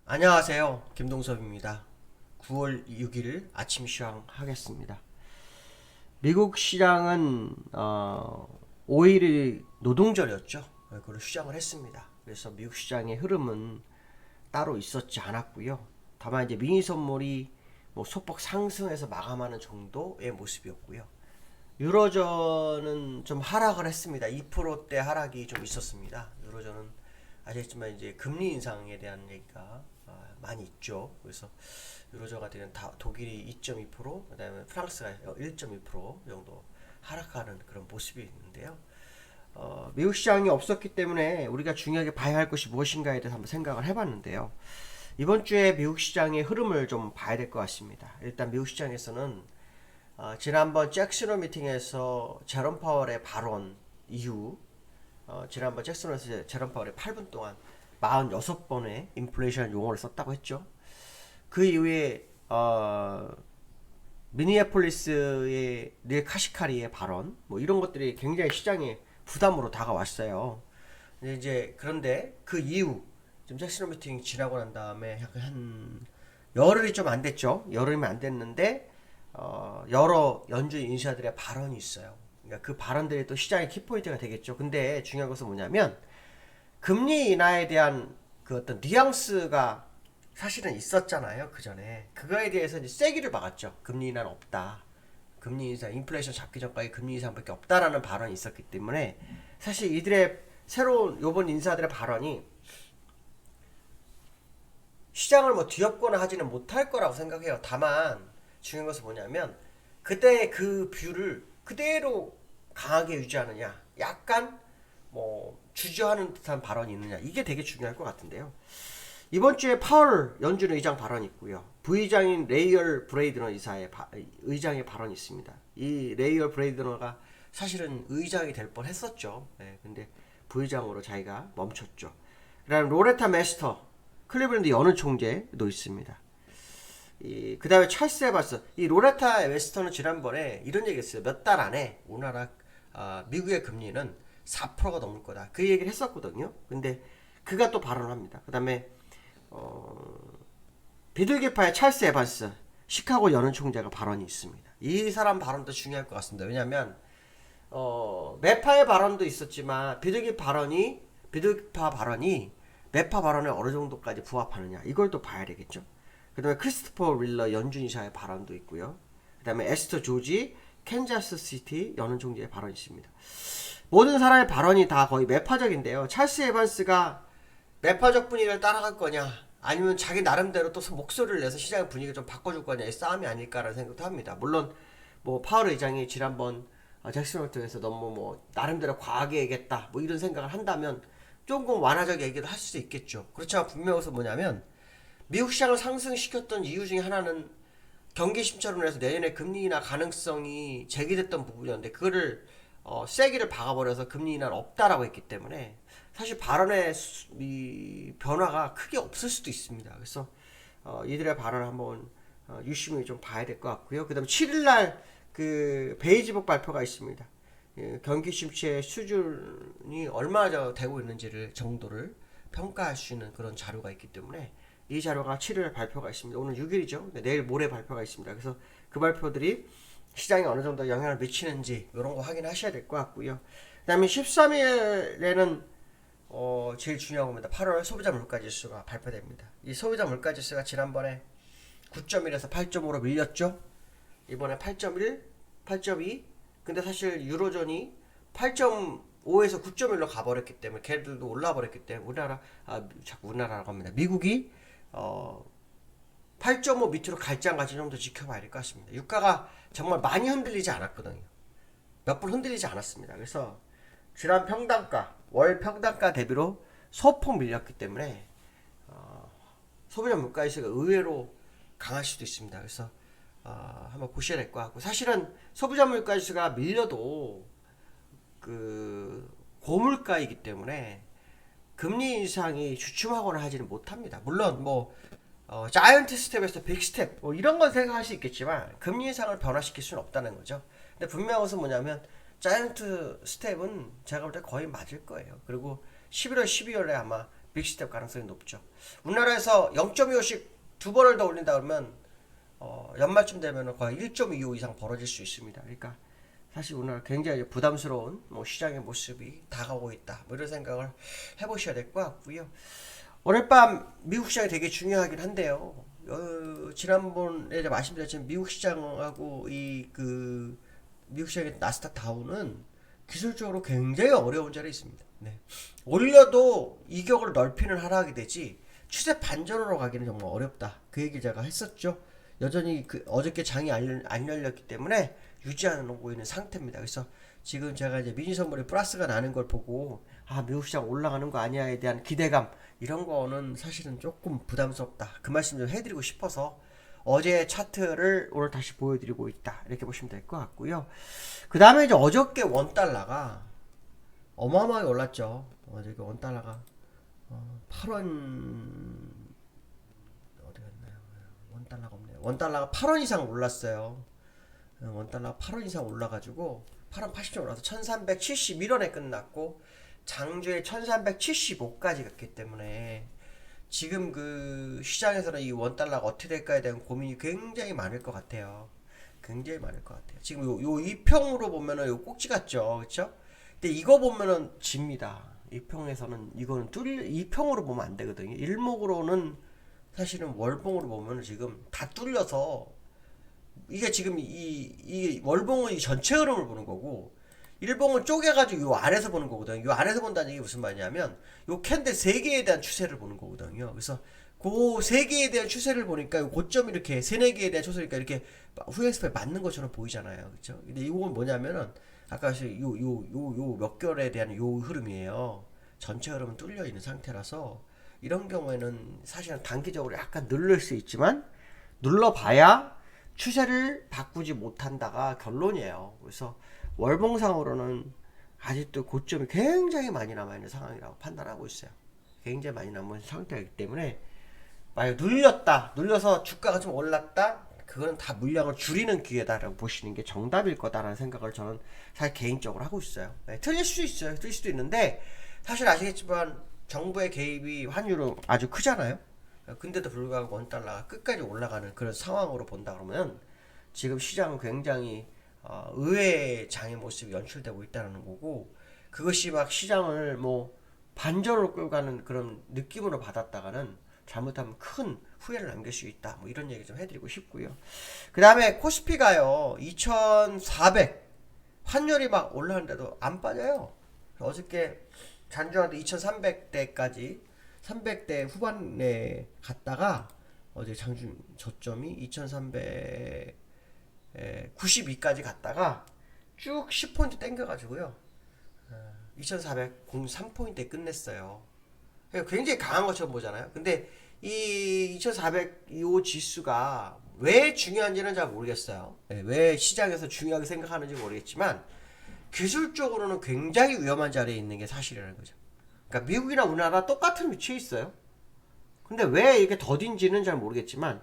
안녕하세요. 김동섭입니다. 9월 6일 아침 시황하겠습니다. 미국 시장은 5일이 노동절이었죠. 그걸 시장을 했습니다. 그래서 미국 시장의 흐름은 따로 있었지 않았고요. 다만 이제 미니 선물이 뭐 소폭 상승해서 마감하는 정도의 모습이었고요. 유로존은 좀 하락을 했습니다. 2%대 하락이 좀 있었습니다. 유로존은 아시겠지만 이제 금리 인상에 대한 얘기가 많이 있죠. 그래서 유로존 같은 경우는 독일이 2.2%, 그다음에 프랑스가 1.2% 정도 하락하는 그런 모습이 있는데요. 미국 시장이 없었기 때문에 우리가 중요하게 봐야 할 것이 무엇인가에 대해서 한번 생각을 해봤는데요. 이번 주에 미국 시장의 흐름을 좀 봐야 될 것 같습니다. 일단 미국 시장에서는 지난번 잭슨홀 미팅에서 제롬 파월의 발언 이후 지난번 잭슨홀에서 제롬 파월이 8분 동안 46번의 인플레이션 용어를 썼다고 했죠. 그 이후에 미니애폴리스의 닐 카시카리의 발언 뭐 이런 것들이 굉장히 시장에 부담으로 다가왔어요. 그런데 그 이후 좀 잭슨홀 미팅이 지나고 난 다음에 약간 한 열흘이 좀 안 됐죠. 열흘이 안 됐는데 여러 연준 인사들의 발언이 있어요. 그러니까 그 발언들이 또 시장의 키포인트가 되겠죠. 근데 중요한 것은 뭐냐면 금리 인하에 대한 그 어떤 뉘앙스가 사실은 있었잖아요. 그 전에 그거에 대해서 이제 세기를 박았죠. 금리 인하는 없다. 금리 인상, 인플레이션 잡기 전까지 금리 인상밖에 없다라는 발언이 있었기 때문에 사실 이들의 새로운 요번 인사들의 발언이 시장을 뭐 뒤엎거나 하지는 못할 거라고 생각해요. 다만 중요한 것은 뭐냐면 그때의 그 뷰를 그대로 강하게 유지하느냐, 약간 뭐 주저하는 듯한 발언이 있느냐, 이게 되게 중요할 것 같은데요. 이번 주에 파월 연준 의장 발언이 있고요. 부의장인 레이얼 브레이드너 의장의 발언이 있습니다. 이 레이얼 브레이드너가 사실은 의장이 될 뻔했었죠. 네, 근데 부의장으로 자기가 멈췄죠. 그다음 로레타 메스터 클리블랜드 연은 총재도 있습니다. 그 다음에 찰스 에반스. 이 로레타 웨스턴은 지난번에 이런 얘기 했어요. 몇 달 안에 우리나라 미국의 금리는 4%가 넘을 거다. 그 얘기를 했었거든요. 근데 그가 또 발언을 합니다. 그 다음에 비둘기파의 찰스 에반스 시카고 연은 총재가 발언이 있습니다. 이 사람 발언도 중요할 것 같습니다. 왜냐하면 매파의 발언도 있었지만 비둘기파 발언이 매파 발언에 어느 정도까지 부합하느냐, 이걸 또 봐야 되겠죠. 그 다음에 크리스토퍼 윌러 연준이사의 발언도 있고요. 그 다음에 에스터 조지 캔자스 시티 연은 총재의 발언이 있습니다. 모든 사람의 발언이 다 거의 매파적인데요. 찰스 에반스가 매파적 분위기를 따라갈 거냐, 아니면 자기 나름대로 또 목소리를 내서 시장의 분위기를 좀 바꿔줄 거냐의 싸움이 아닐까라는 생각도 합니다. 물론 뭐 파월 의장이 지난번 잭슨 홀트에서 너무 뭐 나름대로 과하게 얘기했다 뭐 이런 생각을 한다면 조금 완화적 얘기를 할 수도 있겠죠. 그렇지만 분명해서 뭐냐면 미국 시장을 상승시켰던 이유 중에 하나는 경기 침체로 인해서 내년에 금리 인하 가능성이 제기됐던 부분이었는데 그거를 세기를 박아버려서 금리 인하는 없다라고 했기 때문에 사실 발언의 이 변화가 크게 없을 수도 있습니다. 그래서 이들의 발언을 한번 유심히 좀 봐야 될 것 같고요. 그 다음에 7일날 그 베이지북 발표가 있습니다. 경기 침체 수준이 얼마나 되고 있는지를 정도를 평가할 수 있는 그런 자료가 있기 때문에 이 자료가 7일 발표가 있습니다. 오늘 6일이죠. 내일 모레 발표가 있습니다. 그래서 그 발표들이 시장에 어느 정도 영향을 미치는지 이런 거 확인하셔야 될 것 같고요. 그 다음에 13일에는 제일 중요한 겁니다. 8월 소비자 물가지수가 발표됩니다. 이 소비자 물가지수가 지난번에 9.1에서 8.5로 밀렸죠. 이번에 8.1, 8.2. 근데 사실 유로존이 8.5에서 9.1로 가버렸기 때문에 걔들도 올라버렸기 때문에 자꾸 우리나라라고 합니다. 미국이 8.5 밑으로 갈지 안 갈지 좀 더 지켜봐야 될 것 같습니다. 유가가 정말 많이 흔들리지 않았거든요. 몇 분 흔들리지 않았습니다. 그래서 지난 평당가, 월 평당가 대비로 소폭 밀렸기 때문에 소비자 물가지수가 의외로 강할 수도 있습니다. 그래서 한번 보셔야 될 것 같고, 사실은 소비자 물가지수가 밀려도 그 고물가이기 때문에 금리 인상이 주춤하거나 하지는 못합니다. 물론 뭐 자이언트 스텝에서 빅 스텝 뭐 이런 건 생각할 수 있겠지만 금리 인상을 변화시킬 수는 없다는 거죠. 근데 분명한 것은 뭐냐면 자이언트 스텝은 제가 볼 때 거의 맞을 거예요. 그리고 11월 12월에 아마 빅스텝 가능성이 높죠. 우리나라에서 0.25씩 두 번을 더 올린다 그러면 연말쯤 되면 거의 1.25 이상 벌어질 수 있습니다. 그러니까 사실 우리나라 굉장히 부담스러운 시장의 모습이 다가오고 있다. 이런 생각을 해보셔야 될 것 같고요. 오늘 밤 미국 시장이 되게 중요하긴 한데요. 지난번에 말씀드렸지만 미국 시장하고 미국 시장의 나스닥 다우는 기술적으로 굉장히 어려운 자리에 있습니다. 네. 올려도 이격을 넓히는 하락이 되지 추세 반전으로 가기는 정말 어렵다. 그 얘기 제가 했었죠. 여전히 어저께 장이 안 열렸기 때문에 유지하고 있는 상태입니다. 그래서 지금 제가 이제 미니 선물이 플러스가 나는 걸 보고 미국 시장 올라가는 거 아니야에 대한 기대감 이런 거는 사실은 조금 부담스럽다. 그 말씀 좀 해드리고 싶어서 어제 차트를 오늘 다시 보여드리고 있다. 이렇게 보시면 될 것 같고요. 그 다음에 이제 어저께 원달러가 어마어마하게 올랐죠. 어저께 원달러가 8원 어디 갔나요? 원달러가 없네요. 원달러가 8원 이상 올랐어요. 원달러가 8원 이상 올라가지고 8원 80점 올라서 1371원에 끝났고 장주에 1375까지 갔기 때문에 지금 그 시장에서는 이 원달러가 어떻게 될까에 대한 고민이 굉장히 많을 것 같아요. 굉장히 많을 것 같아요. 지금 요 2평으로 보면은 요 꼭지 같죠, 그렇죠? 근데 이거 보면은 집니다. 2평에서는 이거는 2평으로 보면 안 되거든요. 일목으로는 사실은 월봉으로 보면은 지금 다 뚫려서 이게 지금 이 월봉은 이 전체 흐름을 보는 거고 일봉은 쪼개가지고 요 안에서 보는 거거든요. 요 안에서 본다는 얘기 무슨 말이냐면 요 캔들 3개에 대한 추세를 보는 거거든요. 그래서 그 3개에 대한 추세를 보니까 요 고점이 이렇게 3, 4개에 대한 추세니까 이렇게 후행스파에 맞는 것처럼 보이잖아요. 그렇죠? 근데 이건 뭐냐면은 아까 요 몇 개월에 대한 요 흐름이에요. 전체 흐름은 뚫려 있는 상태라서 이런 경우에는 사실은 단기적으로 약간 눌릴 수 있지만 눌러봐야 추세를 바꾸지 못한다가 결론이에요. 그래서 월봉상으로는 아직도 고점이 굉장히 많이 남아있는 상황이라고 판단하고 있어요. 굉장히 많이 남은 상태이기 때문에 만약 눌려서 주가가 좀 올랐다, 그거는 다 물량을 줄이는 기회다라고 보시는 게 정답일 거다라는 생각을 저는 사실 개인적으로 하고 있어요. 네, 틀릴 수도 있어요. 틀릴 수도 있는데 사실 아시겠지만 정부의 개입이 환율은 아주 크잖아요. 근데도 불구하고 원달러가 끝까지 올라가는 그런 상황으로 본다 그러면 지금 시장은 굉장히 의외의 장의 모습이 연출되고 있다는 거고, 그것이 막 시장을 반전으로 끌고 가는 그런 느낌으로 받았다가는 잘못하면 큰 후회를 남길 수 있다. 이런 얘기 좀 해드리고 싶고요. 그 다음에 코스피가요 2400 환율이 막 올라가는데도 안 빠져요. 어저께 잔주한테 2300대까지 300대 후반에 갔다가 어제 장중 저점이 2392까지 갔다가 쭉 10포인트 땡겨가지고요 2403포인트에 끝냈어요. 굉장히 강한 것처럼 보잖아요. 근데 이 2400 이 지수가 왜 중요한지는 잘 모르겠어요. 왜 시장에서 중요하게 생각하는지 모르겠지만 기술적으로는 굉장히 위험한 자리에 있는 게 사실이라는 거죠. 그러니까 미국이나 우리나라 똑같은 위치에 있어요. 근데 왜 이렇게 더딘지는 잘 모르겠지만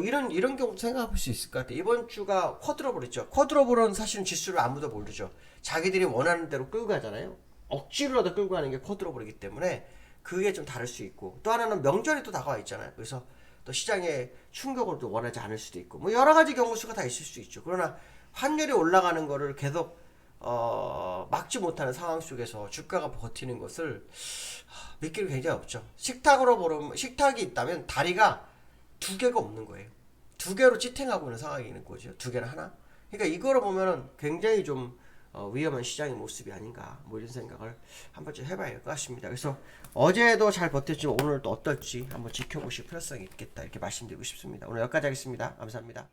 이런 경우 생각할 수 있을 것 같아요. 이번 주가 쿼드러블이죠. 쿼드러블은 사실은 지수를 아무도 모르죠. 자기들이 원하는 대로 끌고 가잖아요. 억지로라도 끌고 가는 게 쿼드러블이기 때문에 그게 좀 다를 수 있고, 또 하나는 명절이 또 다가와 있잖아요. 그래서 또 시장에 충격을 또 원하지 않을 수도 있고 여러 가지 경우 수가 다 있을 수 있죠. 그러나 환율이 올라가는 거를 계속 막지 못하는 상황 속에서 주가가 버티는 것을 믿기는 굉장히 없죠. 식탁으로 보면 식탁이 있다면 다리가 2개가 없는 거예요. 2개로 지탱하고 있는 상황이 있는 거죠. 2개는 하나. 그러니까 이거로 보면은 굉장히 좀 위험한 시장의 모습이 아닌가 이런 생각을 한 번쯤 해봐야 할 것 같습니다. 그래서 어제도 잘 버텼지만 오늘 또 어떨지 한번 지켜보실 필요성이 있겠다 이렇게 말씀드리고 싶습니다. 오늘 여기까지 하겠습니다. 감사합니다.